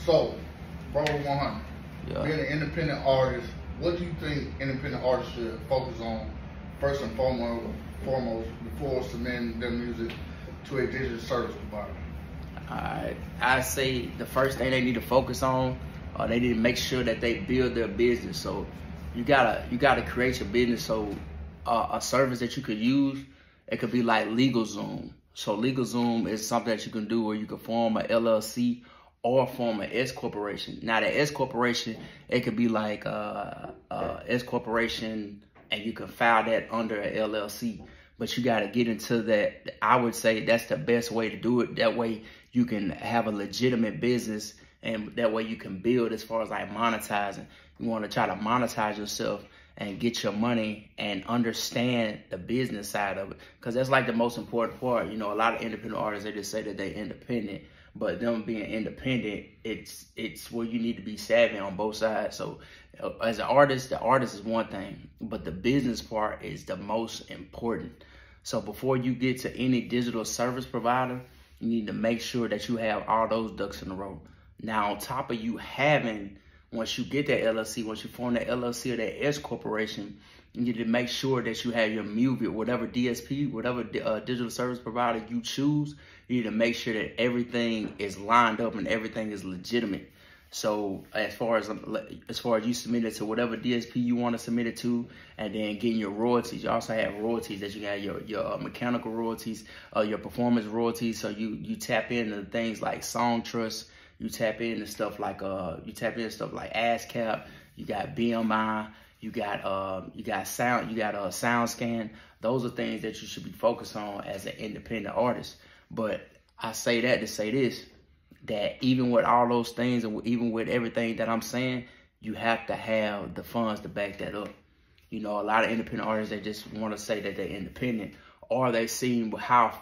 So, BravoOneHunnit, Yeah. being an independent artist, what do you think independent artists should focus on first and foremost before submitting their music to a digital service provider? Alright, I say the first thing they need to focus on, they need to make sure that they build their business. So you gotta create your business. So a service that you could use, it could be like LegalZoom. So LegalZoom is something that you can do where you can form a LLC or form an S corporation. Now the S corporation, it could be like S corporation, and you can file that under a LLC. But you got to get into that. I would say that's the best way to do it. That way you can have a legitimate business, and that way you can build as far as like monetizing. You want to try to monetize yourself and get your money and understand the business side of it, because that's like the most important part. You know, a lot of independent artists, they just say that they're independent, but them being independent, it's where you need to be savvy on both sides. So as an artist, the artist is one thing, but the business part is the most important. So before you get to any digital service provider, you need to make sure that you have all those ducks in a row. Now, on top of you having, once you get that LLC, once you form that LLC or that S corporation, you need to make sure that you have your music, whatever DSP, whatever digital service provider you choose, you need to make sure that everything is lined up and everything is legitimate. So as far as you submit it to whatever DSP you want to submit it to, and then getting your royalties, you also have royalties that you got your mechanical royalties, your performance royalties. So you tap into things like Song Trust, you tap into stuff like ASCAP, you got BMI, you got SoundScan. Those are things that you should be focused on as an independent artist. But I say that to say this, that even with all those things and even with everything that I'm saying, you have to have the funds to back that up. You know, a lot of independent artists, they just want to say that they're independent, or they see how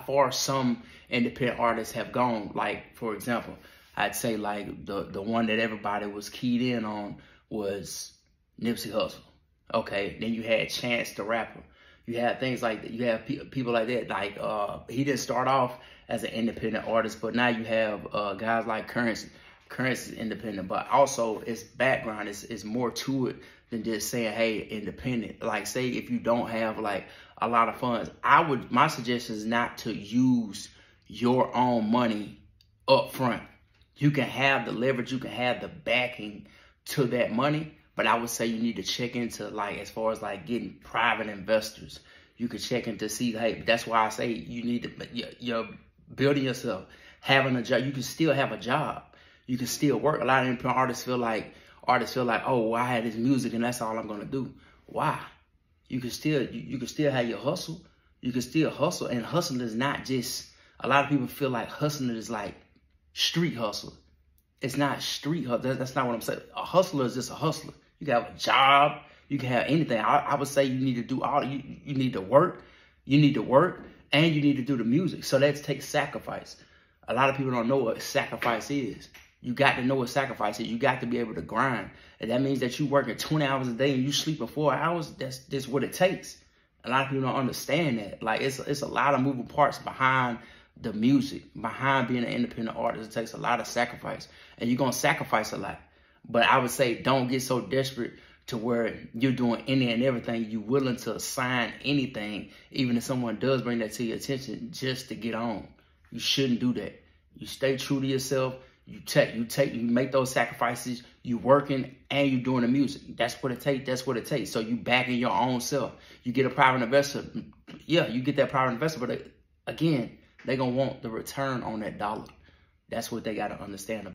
far some independent artists have gone. Like, for example, I'd say like the one that everybody was keyed in on was Nipsey Hussle. Okay, then you had Chance the Rapper. You have things like that. You have people like that. Like he didn't start off as an independent artist, but now you have guys like Currency. Currency is independent, but also its background is more to it than just saying, hey, independent. Like, say if you don't have like a lot of funds, my suggestion is not to use your own money up front. You can have the leverage, you can have the backing to that money, but I would say you need to check into, like, as far as like getting private investors. You could check into see, hey, that's why I say you need to, you're building yourself, having a job. You can still have a job. You can still work. A lot of independent artists feel like, oh, well, I had this music and that's all I'm gonna do. Why? You can still have your hustle. You can still hustle, and hustling is not just, a lot of people feel like hustling is like street hustle. It's not street hustle. That's not what I'm saying. A hustler is just a hustler. You can have a job. You can have anything. I would say you need to do all. You need to work. You need to work, and you need to do the music. So that takes sacrifice. A lot of people don't know what sacrifice is. You got to know what sacrifice is. You got to be able to grind, and that means that you working 20 hours a day and you sleeping 4 hours. That's what it takes. A lot of people don't understand that. Like, it's a lot of moving parts behind the music, behind being an independent artist. It takes a lot of sacrifice, and you're gonna sacrifice a lot. But I would say don't get so desperate to where you're doing any and everything. You're willing to sign anything, even if someone does bring that to your attention, just to get on. You shouldn't do that. You stay true to yourself. You make those sacrifices. You working and you doing the music. That's what it takes. That's what it takes. So you backing your own self. You get a private investor. Yeah, you get that private investor, but again, they're gonna want the return on that dollar. That's what they gotta understand.